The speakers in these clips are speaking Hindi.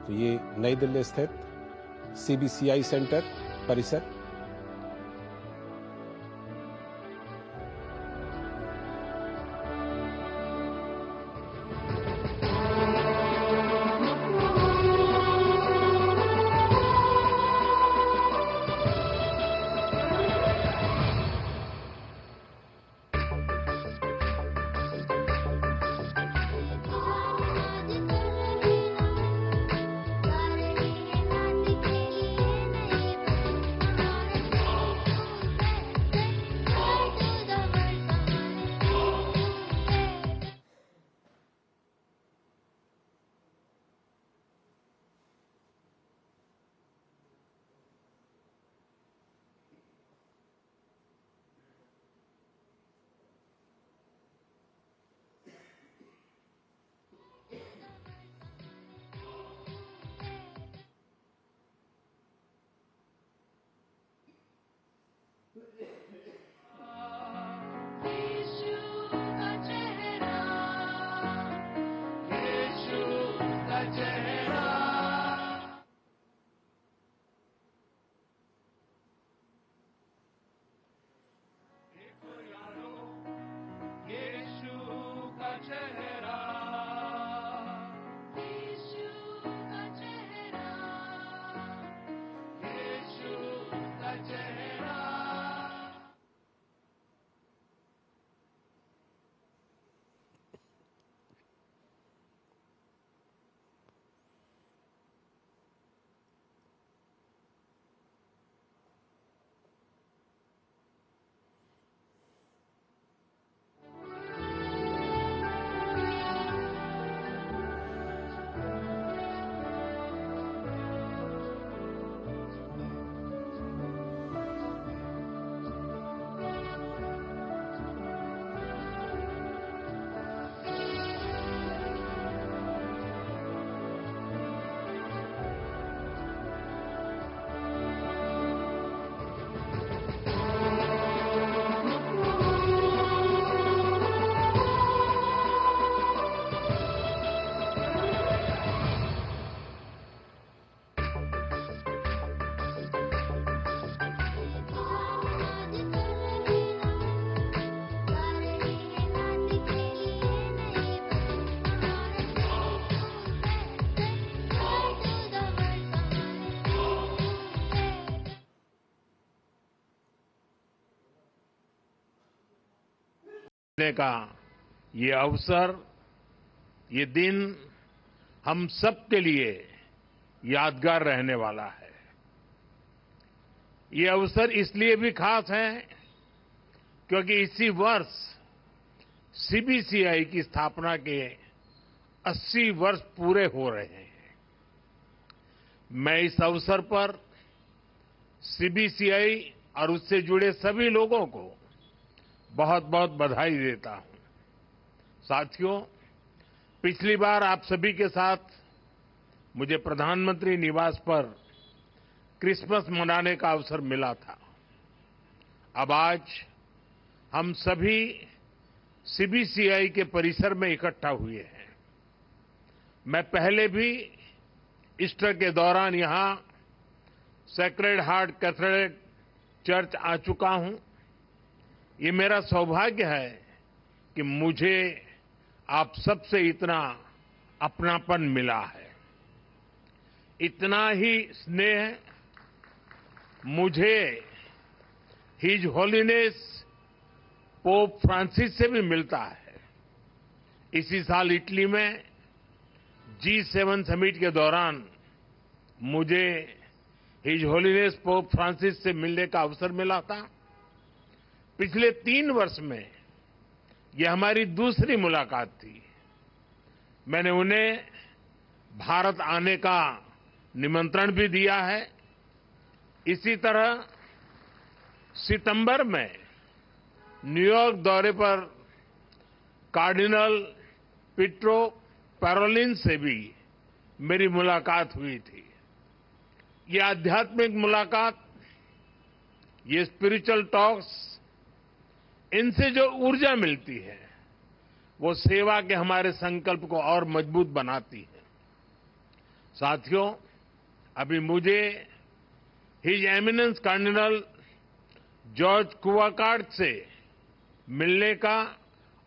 तो ये नई दिल्ली स्थित सीबीसीआई सेंटर परिसर का ये अवसर, ये दिन हम सबके लिए यादगार रहने वाला है। ये अवसर इसलिए भी खास है क्योंकि इसी वर्ष सीबीसीआई की स्थापना के 80 वर्ष पूरे हो रहे हैं। मैं इस अवसर पर सीबीसीआई और उससे जुड़े सभी लोगों को बहुत बहुत बधाई देता हूं। साथियों, पिछली बार आप सभी के साथ मुझे प्रधानमंत्री निवास पर क्रिसमस मनाने का अवसर मिला था। अब आज हम सभी सीबीसीआई के परिसर में इकट्ठा हुए हैं। मैं पहले भी ईस्टर के दौरान यहां सेक्रेड हार्ट कैथेड्रल चर्च आ चुका हूं। ये मेरा सौभाग्य है कि मुझे आप सबसे इतना अपनापन मिला है। इतना ही स्नेह मुझे हिज होलीनेस पोप फ्रांसिस से भी मिलता है। इसी साल इटली में G7 समिट के दौरान मुझे हिज होलीनेस पोप फ्रांसिस से मिलने का अवसर मिला था। पिछले 3 वर्ष में यह हमारी दूसरी मुलाकात थी। मैंने उन्हें भारत आने का निमंत्रण भी दिया है। इसी तरह सितंबर में न्यूयॉर्क दौरे पर कार्डिनल पीट्रो पैरोलिन से भी मेरी मुलाकात हुई थी। ये आध्यात्मिक मुलाकात, ये स्पिरिचुअल टॉक्स, इनसे जो ऊर्जा मिलती है वो सेवा के हमारे संकल्प को और मजबूत बनाती है। साथियों, अभी मुझे हिज एमिनेंस कार्डिनल जॉर्ज कुवाकार्ड से मिलने का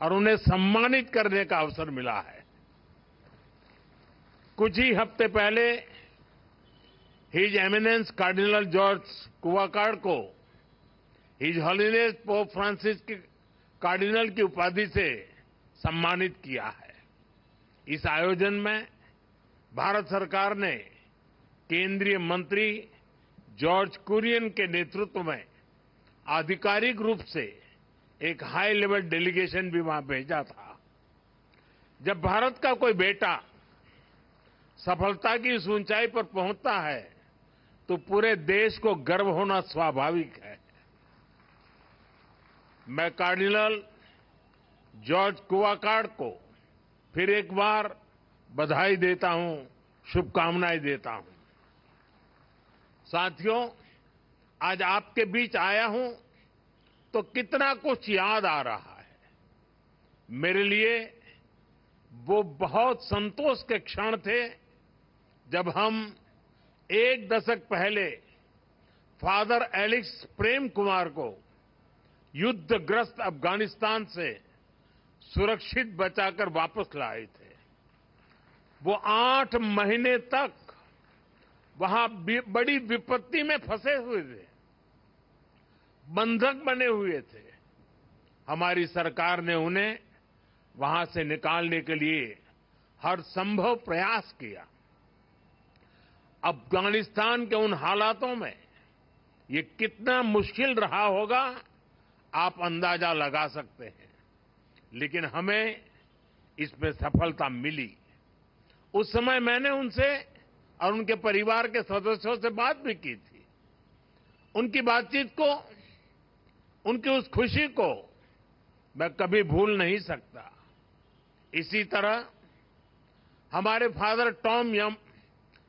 और उन्हें सम्मानित करने का अवसर मिला है। कुछ ही हफ्ते पहले हिज एमिनेंस कार्डिनल जॉर्ज कुवाकार्ड को हिज हॉलिनेस पोप फ्रांसिस के कार्डिनल की उपाधि से सम्मानित किया है। इस आयोजन में भारत सरकार ने केंद्रीय मंत्री जॉर्ज कुरियन के नेतृत्व में आधिकारिक रूप से एक हाई लेवल डेलीगेशन भी वहां भेजा था। जब भारत का कोई बेटा सफलता की इस ऊंचाई पर पहुंचता है तो पूरे देश को गर्व होना स्वाभाविक है। मैं कार्डिनल जॉर्ज कुवाकार्ड को फिर एक बार बधाई देता हूं, शुभकामनाएं देता हूं। साथियों, आज आपके बीच आया हूं तो कितना कुछ याद आ रहा है। मेरे लिए वो बहुत संतोष के क्षण थे जब हम एक दशक पहले फादर एलेक्स प्रेम कुमार को युद्धग्रस्त अफगानिस्तान से सुरक्षित बचाकर वापस लाए थे। वो 8 महीने तक वहां बड़ी विपत्ति में फंसे हुए थे, बंधक बने हुए थे। हमारी सरकार ने उन्हें वहां से निकालने के लिए हर संभव प्रयास किया। अफगानिस्तान के उन हालातों में ये कितना मुश्किल रहा होगा आप अंदाजा लगा सकते हैं, लेकिन हमें इसमें सफलता मिली। उस समय मैंने उनसे और उनके परिवार के सदस्यों से बात भी की थी। उनकी बातचीत को, उनकी उस खुशी को मैं कभी भूल नहीं सकता। इसी तरह हमारे फादर टॉम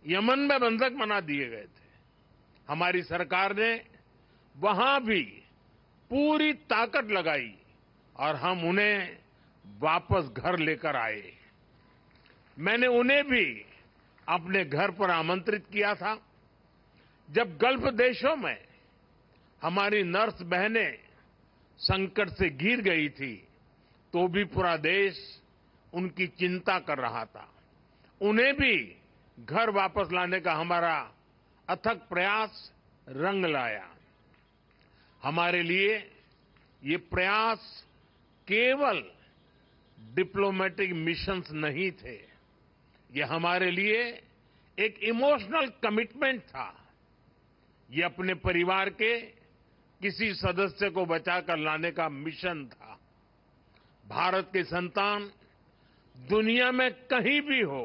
यमन में बंधक बना दिए गए थे। हमारी सरकार ने वहां भी पूरी ताकत लगाई और हम उन्हें वापस घर लेकर आए। मैंने उन्हें भी अपने घर पर आमंत्रित किया था। जब गल्फ देशों में हमारी नर्स बहनें संकट से घिर गई थी तो भी पूरा देश उनकी चिंता कर रहा था। उन्हें भी घर वापस लाने का हमारा अथक प्रयास रंग लाया। हमारे लिए ये प्रयास केवल डिप्लोमेटिक मिशंस नहीं थे, ये हमारे लिए एक इमोशनल कमिटमेंट था। ये अपने परिवार के किसी सदस्य को बचाकर लाने का मिशन था। भारत के संतान दुनिया में कहीं भी हो,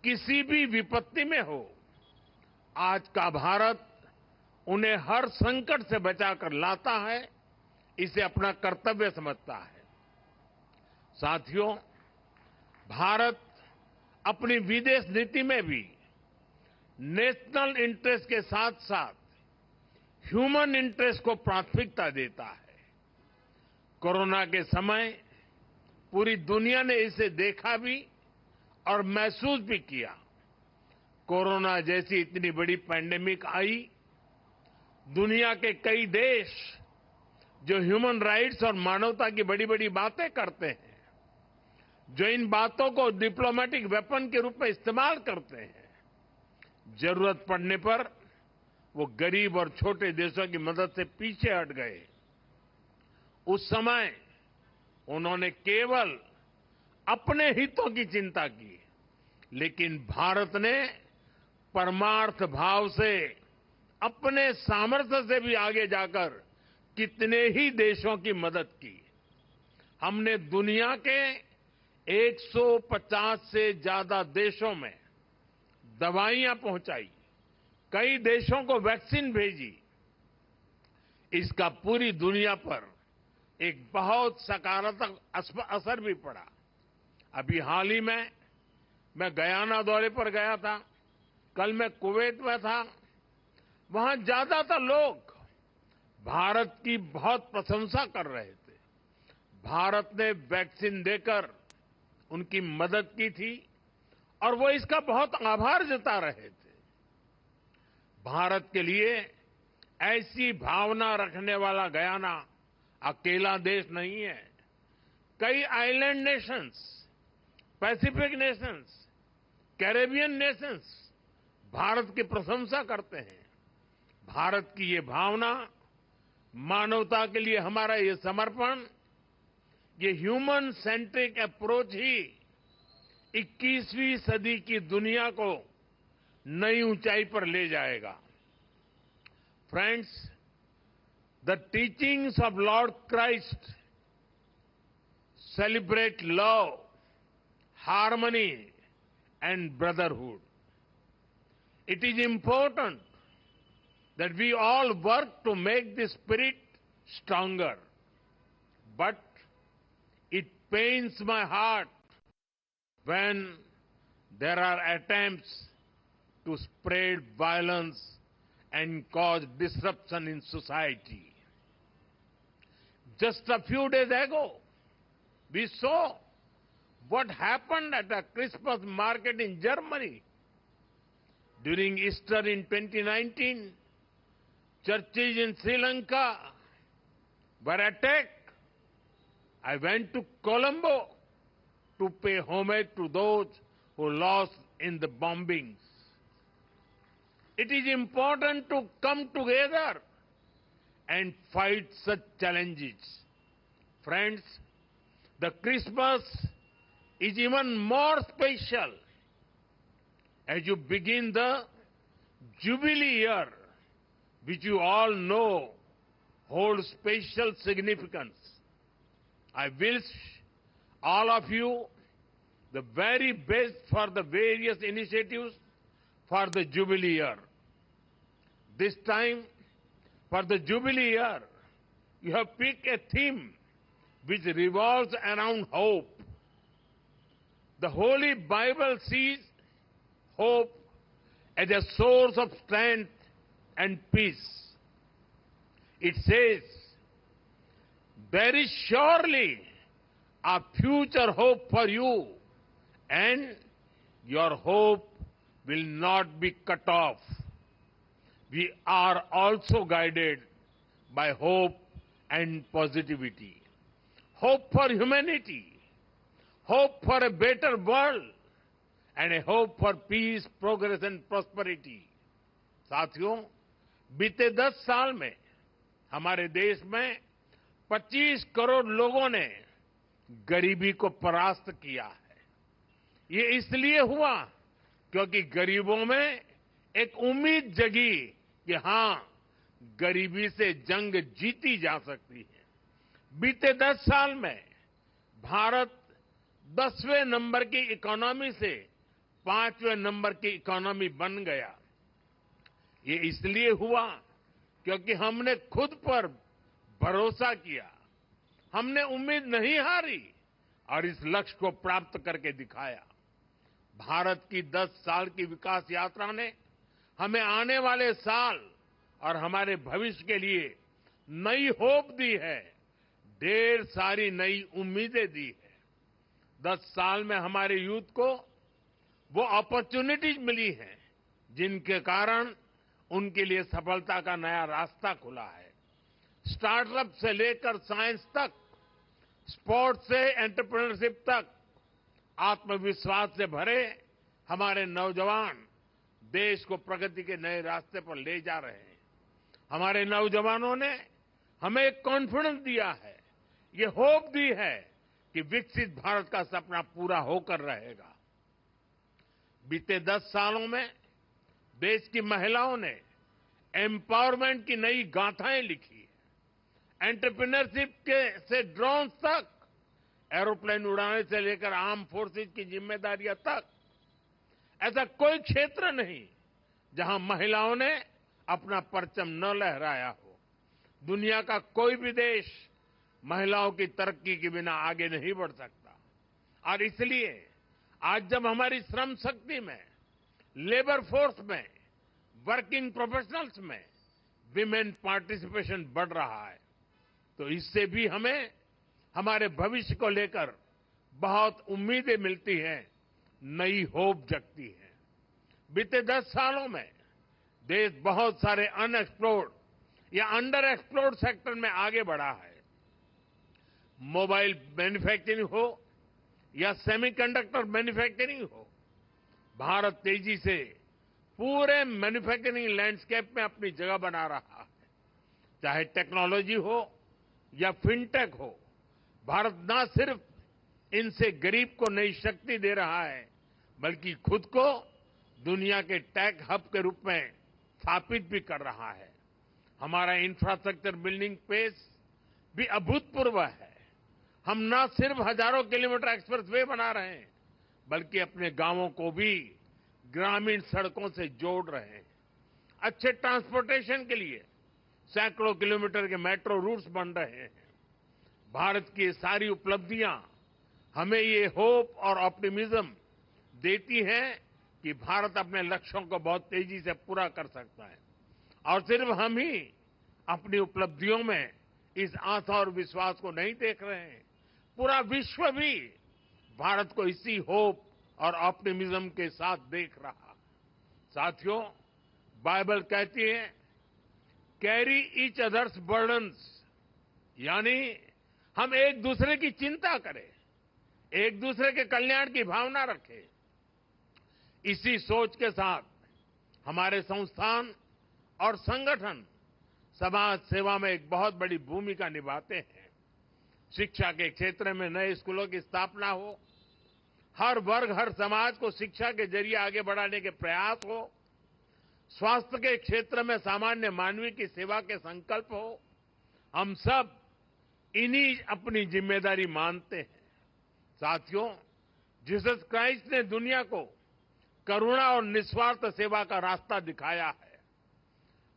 किसी भी विपत्ति में हो, आज का भारत उन्हें हर संकट से बचाकर लाता है, इसे अपना कर्तव्य समझता है। साथियों, भारत अपनी विदेश नीति में भी नेशनल इंटरेस्ट के साथ साथ ह्यूमन इंटरेस्ट को प्राथमिकता देता है। कोरोना के समय पूरी दुनिया ने इसे देखा भी और महसूस भी किया। कोरोना जैसी इतनी बड़ी पैंडेमिक आई, दुनिया के कई देश जो ह्यूमन राइट्स और मानवता की बड़ी बड़ी बातें करते हैं, जो इन बातों को डिप्लोमेटिक वेपन के रूप में इस्तेमाल करते हैं, जरूरत पड़ने पर वो गरीब और छोटे देशों की मदद से पीछे हट गए। उस समय उन्होंने केवल अपने हितों की चिंता की, लेकिन भारत ने परमार्थ भाव से अपने सामर्थ्य से भी आगे जाकर कितने ही देशों की मदद की। हमने दुनिया के 150 से ज्यादा देशों में दवाइयां पहुंचाई, कई देशों को वैक्सीन भेजी। इसका पूरी दुनिया पर एक बहुत सकारात्मक असर भी पड़ा। अभी हाल ही में मैं गयाना दौरे पर गया था, कल मैं कुवैत में था। वहां ज्यादातर लोग भारत की बहुत प्रशंसा कर रहे थे। भारत ने वैक्सीन देकर उनकी मदद की थी और वो इसका बहुत आभार जता रहे थे। भारत के लिए ऐसी भावना रखने वाला गयाना अकेला देश नहीं है। कई island Nations, Pacific Nations, Caribbean Nations Bharat की प्रशंसा करते हैं। भारत की ये भावना, मानवता के लिए हमारा ये समर्पण, ये ह्यूमन सेंट्रिक अप्रोच ही 21वीं सदी की दुनिया को नई ऊंचाई पर ले जाएगा। Friends, the teachings of Lord Christ celebrate love, harmony, and brotherhood. It is important that we all work to make this spirit stronger. But it pains my heart when there are attempts to spread violence and cause disruption in society. Just a few days ago, we saw what happened at a Christmas market in Germany. During Easter in 2019, churches in Sri Lanka were attacked. I went to Colombo to pay homage to those who lost in the bombings. It is important to come together and fight such challenges. Friends, the Christmas is even more special as you begin the Jubilee year, which you all know holds special significance. I wish all of you the very best for the various initiatives for the Jubilee year. This time, for the Jubilee year, you have picked a theme which revolves around hope. The Holy Bible sees hope as a source of strength and peace. It says, there is surely a future hope for you, and your hope will not be cut off. We are also guided by hope and positivity. Hope for humanity, hope for a better world, and a hope for peace, progress and prosperity. साथियों, बीते 10 साल में हमारे देश में 25 करोड़ लोगों ने गरीबी को परास्त किया है। ये इसलिए हुआ क्योंकि गरीबों में एक उम्मीद जगी कि हां, गरीबी से जंग जीती जा सकती है। बीते 10 साल में भारत 10वें नंबर की इकोनॉमी से 5वें नंबर की इकोनॉमी बन गया। ये इसलिए हुआ क्योंकि हमने खुद पर भरोसा किया, हमने उम्मीद नहीं हारी और इस लक्ष्य को प्राप्त करके दिखाया। भारत की 10 साल की विकास यात्रा ने हमें आने वाले साल और हमारे भविष्य के लिए नई होप दी है, ढेर सारी नई उम्मीदें दी है। 10 साल में हमारे यूथ को वो अपॉर्चुनिटीज मिली हैं जिनके कारण उनके लिए सफलता का नया रास्ता खुला है। स्टार्टअप से लेकर साइंस तक, स्पोर्ट्स से एंटरप्रेन्योरशिप तक, आत्मविश्वास से भरे हमारे नौजवान देश को प्रगति के नए रास्ते पर ले जा रहे हैं। हमारे नौजवानों ने हमें एक कॉन्फिडेंस दिया है, ये होप दी है कि विकसित भारत का सपना पूरा होकर रहेगा। बीते 10 सालों में देश की महिलाओं ने एम्पावरमेंट की नई गाथाएं लिखी है। एंटरप्रेन्योरशिप से ड्रोन तक, एरोप्लेन उड़ाने से लेकर आर्म फोर्सेज की जिम्मेदारियां तक, ऐसा कोई क्षेत्र नहीं जहां महिलाओं ने अपना परचम न लहराया हो। दुनिया का कोई भी देश महिलाओं की तरक्की के बिना आगे नहीं बढ़ सकता। और इसलिए आज जब हमारी श्रम शक्ति में, लेबर फोर्स में, वर्किंग प्रोफेशनल्स में विमेन पार्टिसिपेशन बढ़ रहा है, तो इससे भी हमें हमारे भविष्य को लेकर बहुत उम्मीदें मिलती हैं, नई होप जगती है। बीते 10 सालों में देश बहुत सारे अनएक्सप्लोर्ड या अंडर एक्सप्लोर्ड सेक्टर में आगे बढ़ा है। मोबाइल मैन्युफैक्चरिंग हो या सेमीकंडक्टर मैन्युफैक्चरिंग हो, भारत तेजी से पूरे मैन्युफैक्चरिंग लैंडस्केप में अपनी जगह बना रहा है। चाहे टेक्नोलॉजी हो या फिनटेक हो, भारत न सिर्फ इनसे गरीब को नई शक्ति दे रहा है, बल्कि खुद को दुनिया के टेक हब के रूप में स्थापित भी कर रहा है। हमारा इंफ्रास्ट्रक्चर बिल्डिंग पेस भी अभूतपूर्व है। हम न सिर्फ हजारों किलोमीटर एक्सप्रेस वे बना रहे हैं, बल्कि अपने गांवों को भी ग्रामीण सड़कों से जोड़ रहे हैं। अच्छे ट्रांसपोर्टेशन के लिए सैकड़ों किलोमीटर के मेट्रो रूट्स बन रहे हैं। भारत की ये सारी उपलब्धियां हमें ये होप और ऑप्टिमिज्म देती हैं कि भारत अपने लक्ष्यों को बहुत तेजी से पूरा कर सकता है। और सिर्फ हम ही अपनी उपलब्धियों में इस आस्था और विश्वास को नहीं देख रहे हैं, पूरा विश्व भी भारत को इसी होप और ऑप्टिमिज्म के साथ देख रहा। साथियों, बाइबल कहती है, कैरी ईच अदर्स बर्डन्स, यानी हम एक दूसरे की चिंता करें, एक दूसरे के कल्याण की भावना रखें। इसी सोच के साथ हमारे संस्थान और संगठन समाज सेवा में एक बहुत बड़ी भूमिका निभाते हैं। शिक्षा के क्षेत्र में नए स्कूलों की स्थापना हो, हर वर्ग हर समाज को शिक्षा के जरिए आगे बढ़ाने के प्रयास हो, स्वास्थ्य के क्षेत्र में सामान्य मानवीय की सेवा के संकल्प हो, हम सब इन्हीं अपनी जिम्मेदारी मानते हैं। साथियों, जीसस क्राइस्ट ने दुनिया को करुणा और निस्वार्थ सेवा का रास्ता दिखाया है।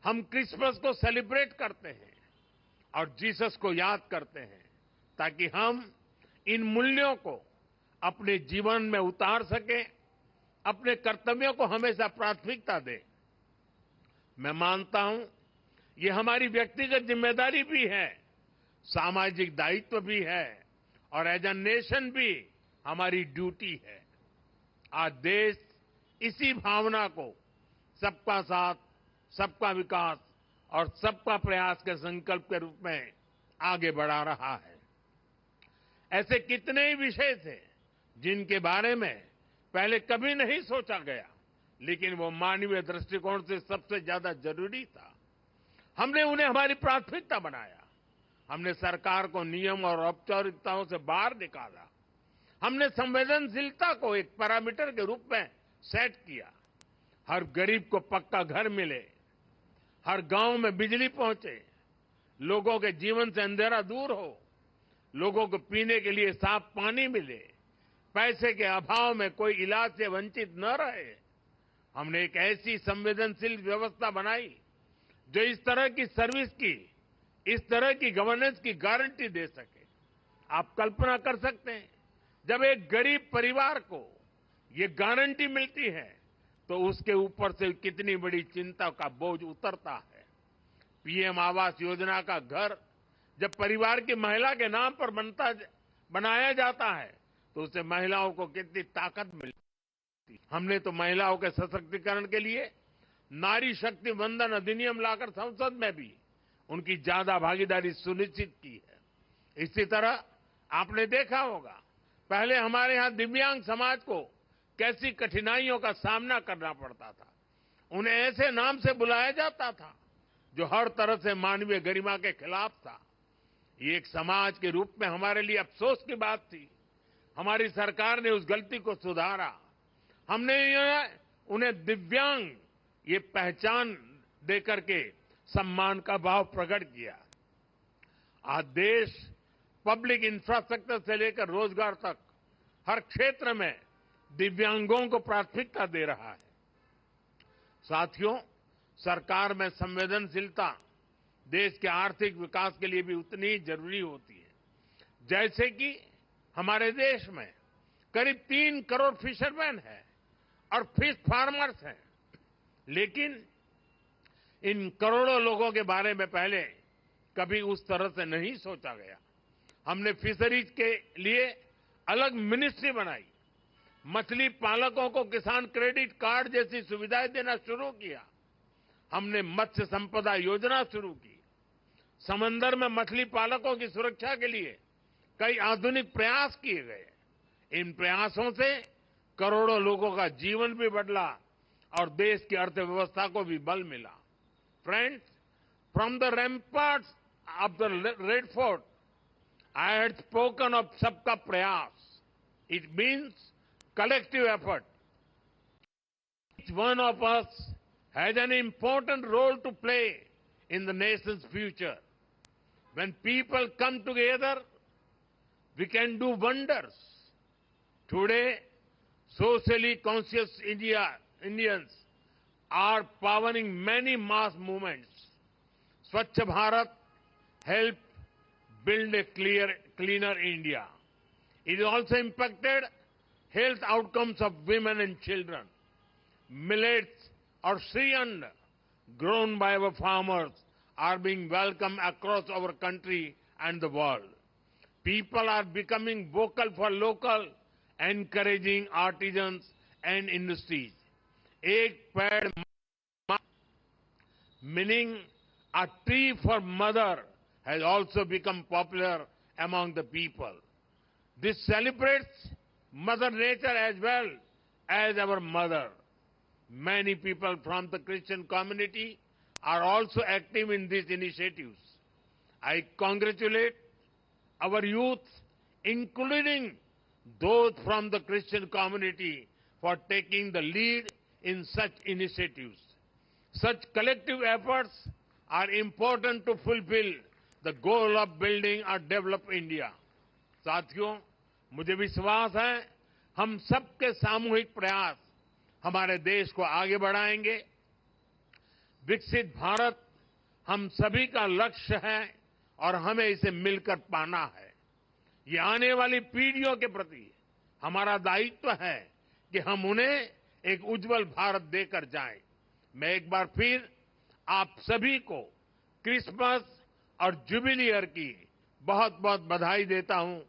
हम क्रिसमस को सेलिब्रेट करते हैं और जीसस को याद करते हैं, ताकि हम इन मूल्यों को अपने जीवन में उतार सकें, अपने कर्तव्यों को हमेशा प्राथमिकता दें। मैं मानता हूं ये हमारी व्यक्तिगत जिम्मेदारी भी है, सामाजिक दायित्व भी है और एज अ नेशन भी हमारी ड्यूटी है। आज देश इसी भावना को सबका साथ, सबका विकास और सबका प्रयास के संकल्प के रूप में आगे बढ़ा रहा है। ऐसे कितने ही विषय थे जिनके बारे में पहले कभी नहीं सोचा गया, लेकिन वो मानवीय दृष्टिकोण से सबसे ज्यादा जरूरी था। हमने उन्हें हमारी प्राथमिकता बनाया। हमने सरकार को नियम और औपचारिकताओं से बाहर निकाला। हमने संवेदनशीलता को एक पैरामीटर के रूप में सेट किया। हर गरीब को पक्का घर मिले, हर गांव में बिजली पहुंचे, लोगों के जीवन से अंधेरा दूर हो, लोगों को पीने के लिए साफ पानी मिले, पैसे के अभाव में कोई इलाज से वंचित न रहे। हमने एक ऐसी संवेदनशील व्यवस्था बनाई जो इस तरह की सर्विस की, इस तरह की गवर्नेंस की गारंटी दे सके। आप कल्पना कर सकते हैं, जब एक गरीब परिवार को ये गारंटी मिलती है तो उसके ऊपर से कितनी बड़ी चिंता का बोझ उतरता है। पीएम आवास योजना का घर जब परिवार की महिला के नाम पर बनाया जाता है तो उससे महिलाओं को कितनी ताकत मिलती है। हमने तो महिलाओं के सशक्तिकरण के लिए नारी शक्ति वंदन अधिनियम लाकर संसद में भी उनकी ज्यादा भागीदारी सुनिश्चित की है। इसी तरह आपने देखा होगा, पहले हमारे यहां दिव्यांग समाज को कैसी कठिनाइयों का सामना करना पड़ता था। उन्हें ऐसे नाम से बुलाया जाता था जो हर तरह से मानवीय गरिमा के खिलाफ था। ये एक समाज के रूप में हमारे लिए अफसोस की बात थी। हमारी सरकार ने उस गलती को सुधारा। हमने उन्हें दिव्यांग ये पहचान देकर के सम्मान का भाव प्रकट किया। आज देश पब्लिक इंफ्रास्ट्रक्चर से लेकर रोजगार तक हर क्षेत्र में दिव्यांगों को प्राथमिकता दे रहा है। साथियों, सरकार में संवेदनशीलता देश के आर्थिक विकास के लिए भी उतनी ही जरूरी होती है। जैसे कि हमारे देश में करीब 3 करोड़ फिशरमैन हैं और फिश फार्मर्स हैं, लेकिन इन करोड़ों लोगों के बारे में पहले कभी उस तरह से नहीं सोचा गया। हमने फिशरीज के लिए अलग मिनिस्ट्री बनाई, मछली पालकों को किसान क्रेडिट कार्ड जैसी सुविधाएं देना शुरू किया। हमने मत्स्य संपदा योजना शुरू की। समंदर में मछली पालकों की सुरक्षा के लिए कई आधुनिक प्रयास किए गए। इन प्रयासों से करोड़ों लोगों का जीवन भी बदला और देश की अर्थव्यवस्था को भी बल मिला। Friends, from the ramparts of the Red Fort, I had spoken of सबका प्रयास. It means collective effort. Each one of us has an important role to play in the nation's future. When people come together, we can do wonders. Today, socially conscious Indians are powering many mass movements. Swachh Bharat helped build a cleaner India. It also impacted health outcomes of women and children. Millets or Sriand grown by our farmers are being welcomed across our country and the world. People are becoming vocal for local, encouraging artisans and industries. Ek ped meaning a tree for mother has also become popular among the people. This celebrates Mother Nature as well as our mother. Many people from the Christian community are also active in these initiatives. I congratulate our youth, including those from the Christian community, for taking the lead in such initiatives. Such collective efforts are important to fulfill the goal of building a developed India. साथियों, मुझे विश्वास है हम सबके सामूहिक प्रयास हमारे देश को आगे बढ़ाएंगे। विकसित भारत हम सभी का लक्ष्य है और हमें इसे मिलकर पाना है। ये आने वाली पीढ़ियों के प्रति हमारा दायित्व है कि हम उन्हें एक उज्जवल भारत देकर जाएं। मैं एक बार फिर आप सभी को क्रिसमस और जुबिली ईयर की बहुत बहुत बधाई देता हूं।